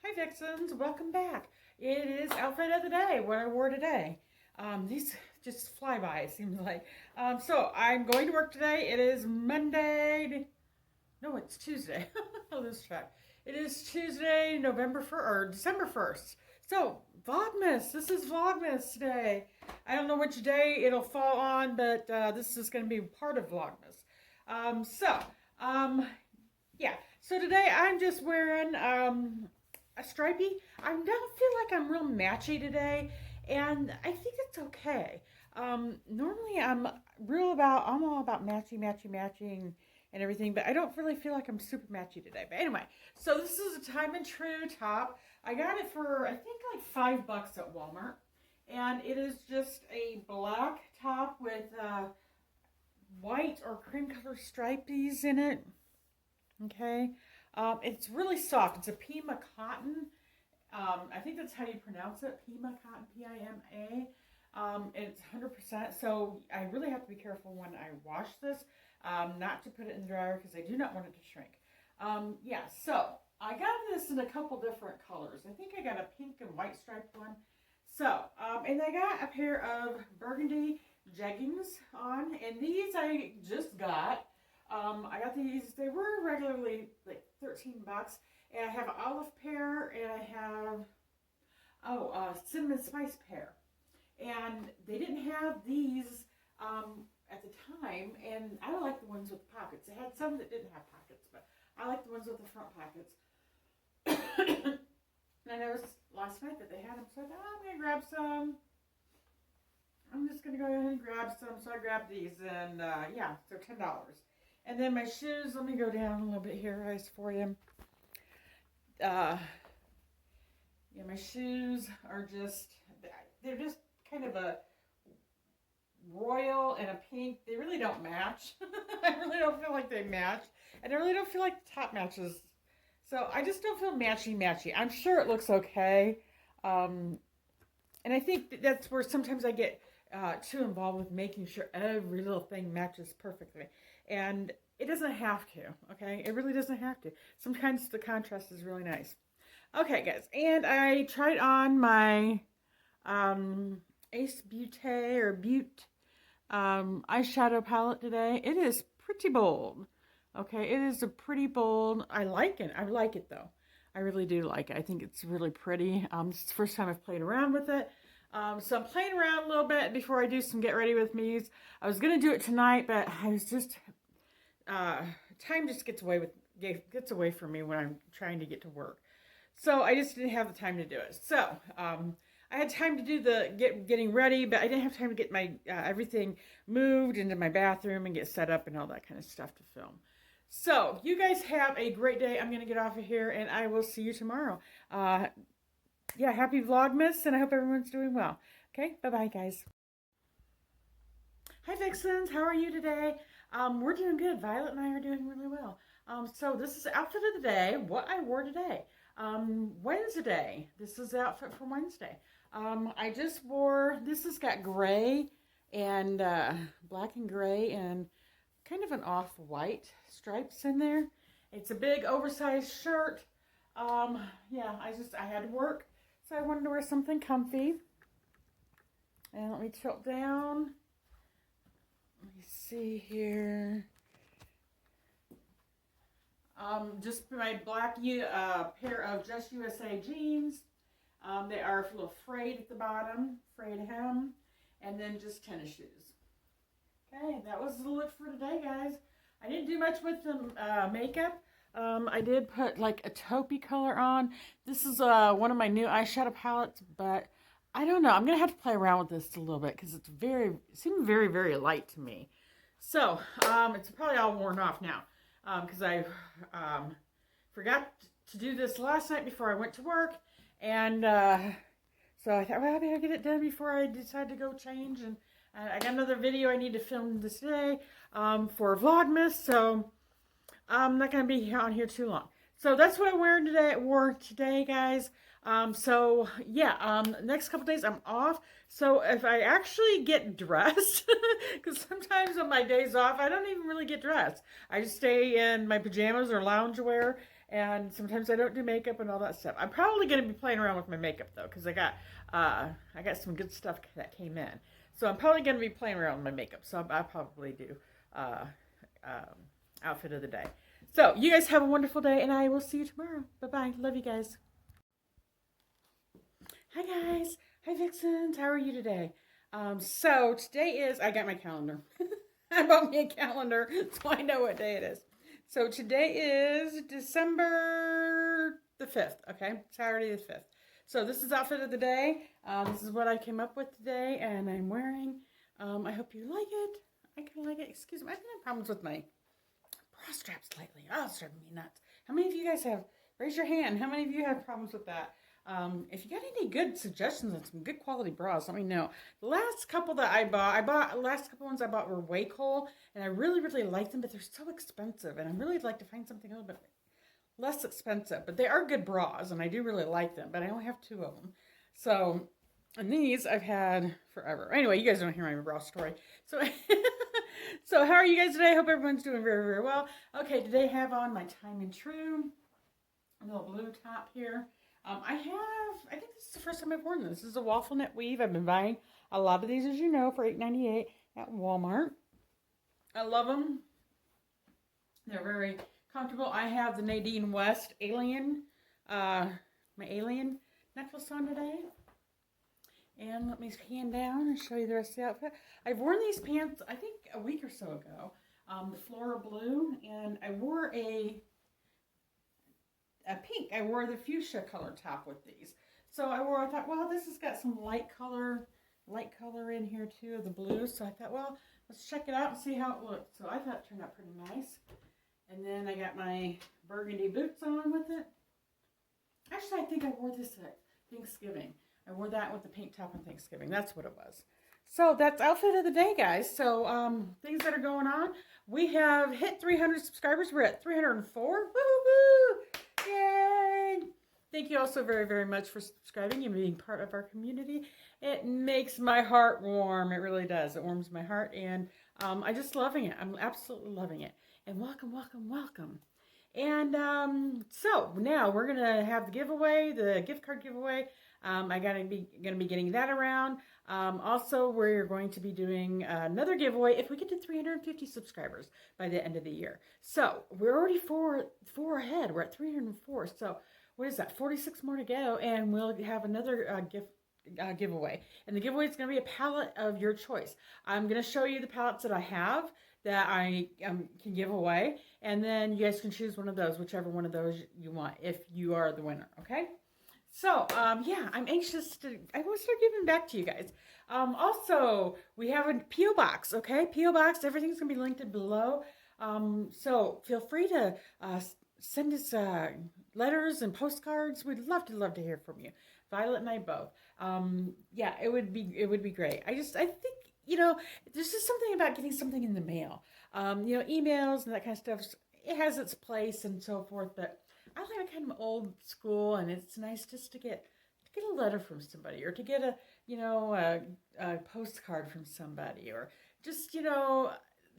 Hi Vixens, welcome back. It is outfit of the day, what I wore today. These just fly by, it seems like. So I'm going to work today. It is Monday. No, it's Tuesday. I'll lose track. It is Tuesday, December 1st. So Vlogmas, this is Vlogmas today. I don't know which day it'll fall on, but this is going to be part of Vlogmas. Yeah. So today I'm just wearing a stripey. I don't feel like I'm real matchy today, and I think it's okay. Normally I'm all about matching and everything, but I don't really feel like I'm super matchy today. But anyway, so this is a Time and True top. I got it for, I think, like $5 at Walmart. And it is just a black top with white or cream color stripies in it. Okay. It's really soft. It's a Pima cotton. I think that's how you pronounce it. Pima cotton, P-I-M-A. And it's 100%. So I really have to be careful when I wash this, not to put it in the dryer because I do not want it to shrink. Yeah, so I got this in a couple different colors. I think I got a pink and white striped one. So, and I got a pair of burgundy jeggings on, and these I just got. I got these, they were regularly like $13, and I have an olive pear, and I have, cinnamon spice pear. And they didn't have these at the time, and I like the ones with pockets. They had some that didn't have pockets, but I like the ones with the front pockets. And I noticed last night that they had them, so I thought, I'm going to grab some. I'm just going to go ahead and grab some. So I grabbed these, and yeah, they're $10. And then my shoes, let me go down a little bit here, guys, for you. Yeah, my shoes are just, they're just kind of a royal and a pink. They really don't match. I really don't feel like they match. And I really don't feel like the top matches. So I just don't feel matchy. I'm sure it looks okay. And I think that's where sometimes I get too involved with making sure every little thing matches perfectly. And it doesn't have to, okay? It really doesn't have to. Sometimes the contrast is really nice. Okay, guys. And I tried on my Ace Butte eyeshadow palette today. It is pretty bold. Okay, it is a pretty bold. I like it. I like it though. I really do like it. I think it's really pretty. This is the first time I've played around with it. So I'm playing around a little bit before I do some get ready with me's. I was gonna do it tonight, but I was just time just gets away from me when I'm trying to get to work. So I just didn't have the time to do it. So I had time to do the getting ready, but I didn't have time to get my everything moved into my bathroom and get set up and all that kind of stuff to film. So you guys have a great day. I'm going to get off of here, and I will see you tomorrow. Yeah, happy Vlogmas, and I hope everyone's doing well. Okay, bye-bye, guys. Hi, Vixens. How are you today? We're doing good. Violet and I are doing really well. So this is the outfit of the day, what I wore today. Wednesday. This is the outfit for Wednesday. I just wore, this has got gray and black and gray and kind of an off-white stripes in there. It's a big oversized shirt. Yeah, I had to work, so I wanted to wear something comfy. And let me tilt down. Let me see here. Just my black pair of Just USA jeans. They are a little frayed at the bottom, frayed hem, and then just tennis shoes. Okay, that was the look for today, guys. I didn't do much with the makeup. I did put like a taupey color on. This is one of my new eyeshadow palettes, but I don't know. I'm going to have to play around with this a little bit because it seemed very, very light to me. So, it's probably all worn off now because I forgot to do this last night before I went to work. And so I thought, well, I better get it done before I decide to go change. And I got another video I need to film this day for Vlogmas, so I'm not going to be on here too long. So that's what I'm wearing today, guys. So yeah, next couple days I'm off. So if I actually get dressed, because sometimes on my days off, I don't even really get dressed. I just stay in my pajamas or loungewear, And sometimes I don't do makeup and all that stuff. I'm probably going to be playing around with my makeup though, because I got some good stuff that came in. So I'm probably going to be playing around with my makeup. So I'll probably do outfit of the day. So you guys have a wonderful day, and I will see you tomorrow. Bye-bye. Love you guys. Hi guys. Hi Vixens. How are you today? So today is, I got my calendar. I bought me a calendar so I know what day it is. So today is December the 5th, okay? Saturday the 5th. So this is outfit of the day. This is what I came up with today and I'm wearing. I hope you like it. I kind of like it. Excuse me, I've been having problems with my bra straps lately. Oh, it's driving me nuts. How many of you guys have, raise your hand, how many of you have problems with that? If you got any good suggestions on some good quality bras, let me know. The last couple that last couple ones I bought were Waycole, and I really, really like them, but they're so expensive, and I'd really like to find something a little bit less expensive, but they are good bras, and I do really like them, but I only have 2 of them. So, and these I've had forever. Anyway, you guys don't hear my bra story. So, so how are you guys today? I hope everyone's doing very, very well. Okay, today I have on my Time and True, a little blue top here. I think this is the first time I've worn this. This is a waffle knit weave. I've been buying a lot of these, as you know, for $8.98 at Walmart. I love them. They're very comfortable. I have the Nadine West Alien, my Alien necklace on today. And let me hand down and show you the rest of the outfit. I've worn these pants, I think, a week or so ago. The floral blue, and I wore a pink. I wore the fuchsia color top with these. So I thought, well, this has got some light color in here too, of the blue. So I thought, well, let's check it out and see how it looks. So I thought it turned out pretty nice. And then I got my burgundy boots on with it. Actually, I think I wore this at Thanksgiving. I wore that with the pink top on Thanksgiving. That's what it was. So that's outfit of the day, guys. So things that are going on. We have hit 300 subscribers. We're at 304. Woo-hoo! Yay! Thank you all so very, very much for subscribing and being part of our community. It makes my heart warm. It really does. It warms my heart, and I'm just loving it. I'm absolutely loving it. And welcome, welcome, welcome. And so now we're gonna have the giveaway, the gift card giveaway. I'm gonna be getting that around. Also, we're going to be doing another giveaway if we get to 350 subscribers by the end of the year. So we're already four ahead. We're at 304. So what is that? 46 more to go, and we'll have another giveaway. And the giveaway is going to be a palette of your choice. I'm going to show you the palettes that I have that I can give away, and then you guys can choose one of those, whichever one of those you want, if you are the winner. Okay. So, yeah, I'm anxious I want to start giving back to you guys. Also, we have a P.O. Box, okay? P.O. Box, everything's going to be linked below. So feel free to send us letters and postcards. We'd love to hear from you. Violet and I both. Yeah, it would be great. I think, there's just something about getting something in the mail. Emails and that kind of stuff, it has its place and so forth, but I like kind of old school, and it's nice just to get a letter from somebody, or to get a postcard from somebody, or just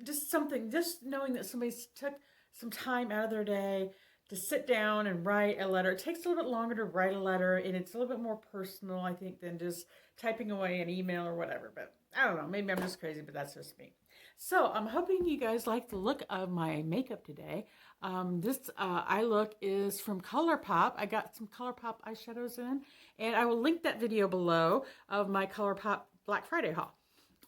just something, just knowing that somebody's took some time out of their day to sit down and write a letter. It takes a little bit longer to write a letter, and it's a little bit more personal, I think, than just typing away an email or whatever. But I don't know, maybe I'm just crazy, but that's just me. So I'm hoping you guys like the look of my makeup today. This eye look is from ColourPop. I got some ColourPop eyeshadows in, and I will link that video below of my ColourPop Black Friday haul.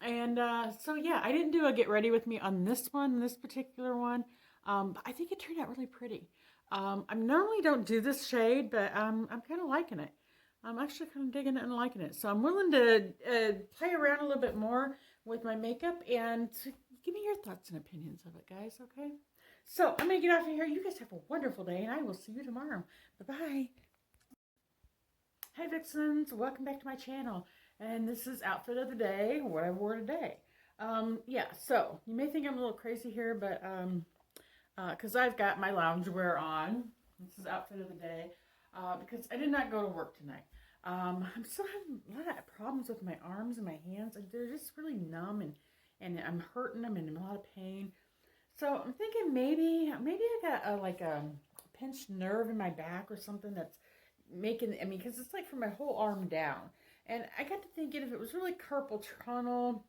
And so yeah, I didn't do a get ready with me on this particular one, but I think it turned out really pretty. I normally don't do this shade, but I'm kind of liking it. I'm actually kind of digging it and liking it. So I'm willing to play around a little bit more with my makeup, and give me your thoughts and opinions of it, guys, okay? So I'm going to get off of here. You guys have a wonderful day, and I will see you tomorrow. Bye-bye. Hi, Vixens. Welcome back to my channel. And this is outfit of the day, what I wore today. Yeah, so you may think I'm a little crazy here, but because I've got my loungewear on. This is outfit of the day because I did not go to work tonight. I'm still having a lot of problems with my arms and my hands. They're just really numb, and I'm hurting them, and I'm in a lot of pain. So I'm thinking maybe I got a pinched nerve in my back or something that's making, I mean, because it's like from my whole arm down. And I got to thinking if it was really carpal tunnel,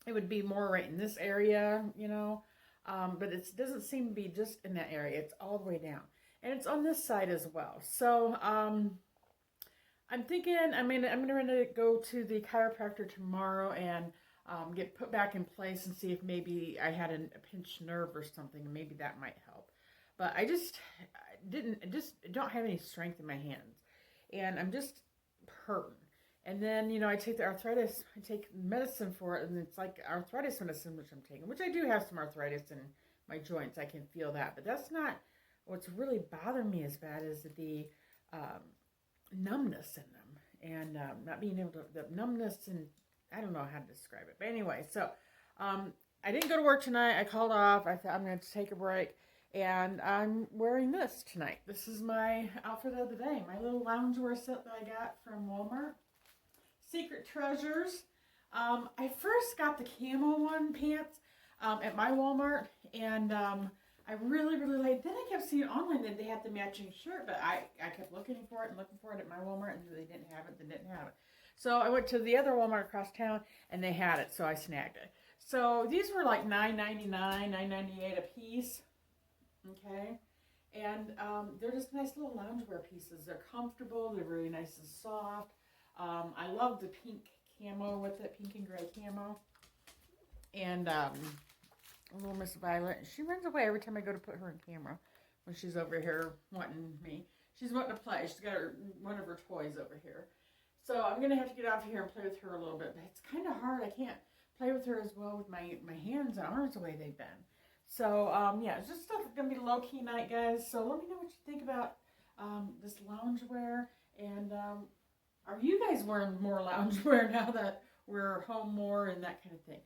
it would be more right in this area, you know. But it doesn't seem to be just in that area. It's all the way down. And it's on this side as well. So I'm thinking, I'm going to go to the chiropractor tomorrow and get put back in place and see if maybe I had a pinched nerve or something, and maybe that might help. But I just don't have any strength in my hands, and I'm just hurting. And then, you know, I take the arthritis, I take medicine for it, and it's like arthritis medicine, which I'm taking, which I do have some arthritis in my joints. I can feel that, but that's not what's really bothering me as bad as the numbness in them, and not being able to, the numbness, and I don't know how to describe it. But anyway, so I didn't go to work tonight. I called off. I thought I'm going to take a break, and I'm wearing this tonight. This is my outfit of the day, my little loungewear set that I got from Walmart. Secret Treasures. I first got the camo one pants at my Walmart, and I really, really liked. Then I kept seeing online that they had the matching shirt, but I kept looking for it at my Walmart, and they didn't have it. So I went to the other Walmart across town, and they had it, so I snagged it. So these were like $9.99, $9.98 a piece. Okay, and they're just nice little loungewear pieces. They're comfortable. They're really nice and soft. I love the pink camo with it, pink and gray camo. And little Miss Violet, she runs away every time I go to put her in camera when she's over here wanting me. She's wanting to play. She's got one of her toys over here. So I'm going to have to get out of here and play with her a little bit. But it's kind of hard. I can't play with her as well with my hands and arms the way they've been. So, yeah, it's just going to be a low-key night, guys. So let me know what you think about this loungewear. And are you guys wearing more loungewear now that we're home more and that kind of thing?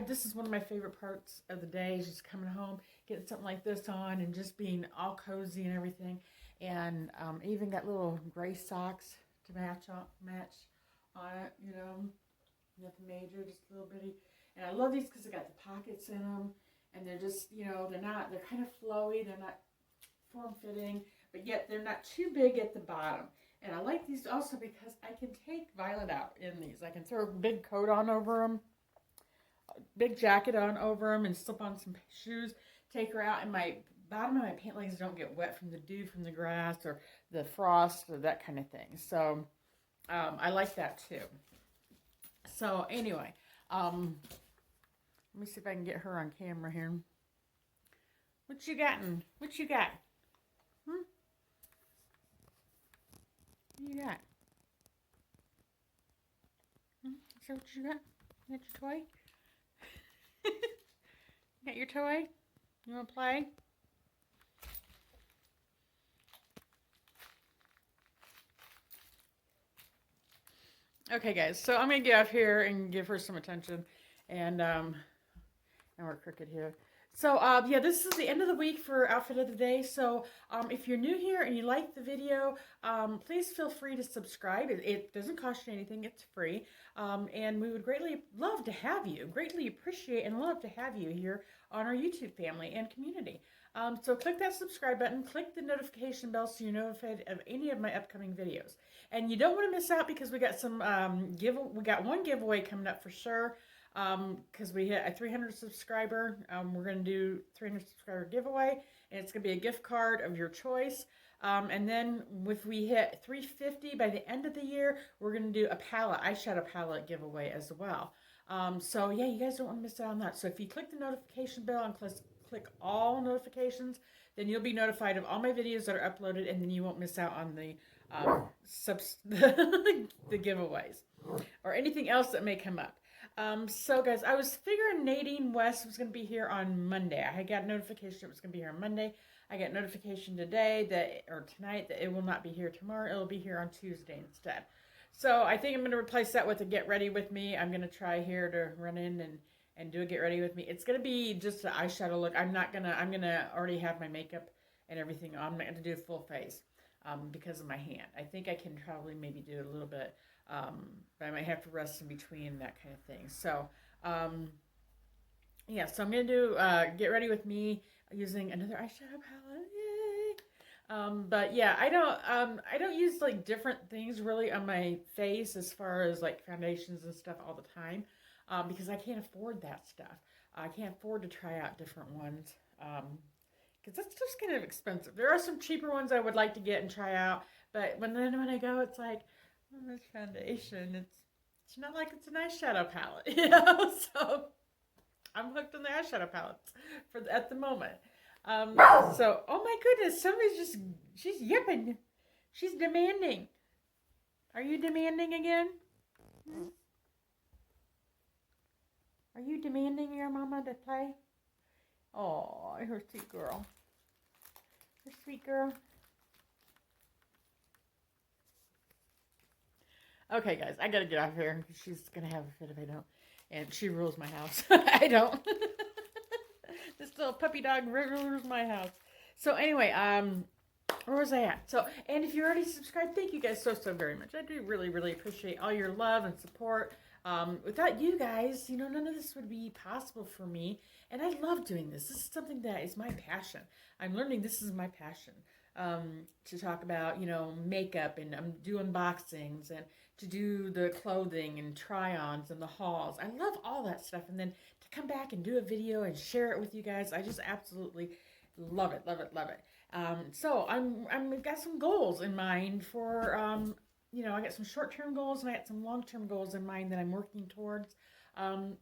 This is one of my favorite parts of the day, is just coming home, getting something like this on, and just being all cozy and everything. And even got little gray socks to match on it, you know, nothing major, just a little bitty. And I love these because they got the pockets in them, and they're just, you know, they're kind of flowy, they're not form-fitting, but yet they're not too big at the bottom. And I like these also because I can take Violet out in these. I can throw a big coat on over them, a big jacket on over them, and slip on some shoes, take her out, and my bottom of my pant legs don't get wet from the dew from the grass or the frost or that kind of thing. So I like that too. So anyway, let me see if I can get her on camera here. What you got? What you got? What you got? Is that what you got? You got your toy? You got your toy? You want to play? Okay, guys, so I'm going to get off here and give her some attention. And we're crooked here. So, yeah, this is the end of the week for Outfit of the Day. So, if you're new here and you like the video, please feel free to subscribe. It doesn't cost you anything. It's free. And we would greatly love to have you, greatly appreciate and love to have you here on our YouTube family and community. So click that subscribe button, click the notification bell so you're notified of any of my upcoming videos. And you don't want to miss out because we got some we got one giveaway coming up for sure. Because we hit a 300 subscriber, we're going to do 300 subscriber giveaway, and it's going to be a gift card of your choice. And then if we hit 350 by the end of the year, we're going to do a eyeshadow palette giveaway as well. So yeah, you guys don't want to miss out on that. So if you click the notification bell and click all notifications, then you'll be notified of all my videos that are uploaded, and then you won't miss out on the the giveaways or anything else that may come up. So guys, I was figuring Nadine West was going to be here on Monday. I got notification it was going to be here on Monday. I got notification tonight that it will not be here tomorrow. It'll be here on Tuesday instead. So I think I'm going to replace that with a get ready with me. I'm going to try here to run in and do a get ready with me. It's going to be just an eyeshadow look. I'm going to already have my makeup and everything on. I'm not going to do a full face because of my hand. I think I can probably maybe do a little bit. But I might have to rest in between, that kind of thing. So, yeah, so I'm going to do Get Ready With Me using another eyeshadow palette. Yay! But yeah, I don't use like different things really on my face as far as like foundations and stuff all the time, because I can't afford that stuff. I can't afford to try out different ones. Because that's just kind of expensive. There are some cheaper ones I would like to get and try out, but when I go, it's like, oh, this foundation, it's not like it's an eyeshadow palette, you know. So I'm hooked on the eyeshadow palettes at the moment. Um, so, oh my goodness, she's yipping. She's demanding. Are you demanding again? Hmm? Are you demanding your mama to play? Oh, her sweet girl. Her sweet girl. Okay, guys, I gotta get out of here. She's gonna have a fit if I don't. And she rules my house. I don't. This little puppy dog rules my house. So anyway, where was I at? So, and if you're already subscribed, thank you guys so very much. I do really appreciate all your love and support. Without you guys, none of this would be possible for me. And I love doing this. This is something that is my passion. I'm learning this is my passion. To talk about, makeup and do unboxings and to do the clothing and try-ons and the hauls. I love all that stuff. And then to come back and do a video and share it with you guys, I just absolutely love it. So I've got some goals in mind for, I got some short-term goals and I got some long-term goals in mind that I'm working towards.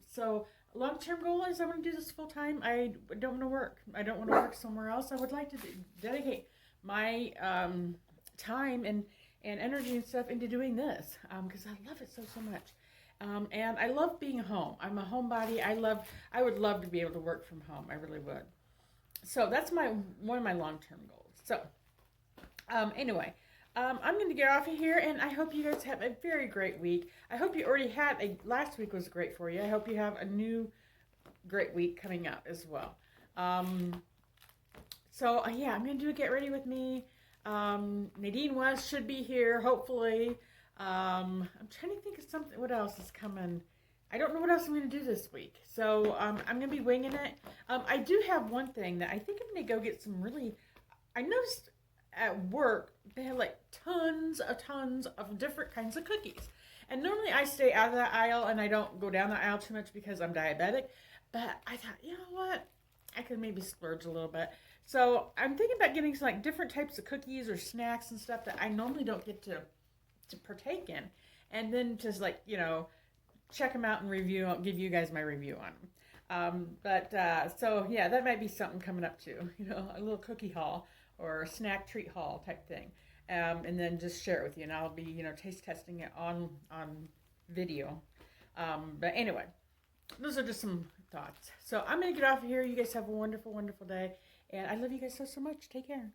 So long-term goal is I want to do this full-time. I don't want to work. I don't want to work somewhere else. I would like to dedicate my time and energy and stuff into doing this because I love it so much. And I love being home. I'm a homebody. I would love to be able to work from home. I really would. So that's one of my long-term goals. So anyway, I'm going to get off of here, and I hope you guys have a very great week. I hope you already had last week was great for you. I hope you have a new great week coming up as well. So yeah, I'm going to do a get ready with me. Nadine should be here, hopefully. I'm trying to think of something. What else is coming? I don't know what else I'm going to do this week. So I'm going to be winging it. I do have one thing that I think I'm going to go get some I noticed at work, they have like tons of different kinds of cookies. And normally I stay out of that aisle and I don't go down the aisle too much because I'm diabetic. But I thought, you know what? I could maybe splurge a little bit. So I'm thinking about getting some like different types of cookies or snacks and stuff that I normally don't get to partake in. And then just check them out and give you guys my review on them. So yeah, that might be something coming up too. A little cookie haul or a snack treat haul type thing. And then just share it with you. And I'll be, taste testing it on video. But anyway, those are just some thoughts. So I'm going to get off of here. You guys have a wonderful day. And I love you guys so much. Take care.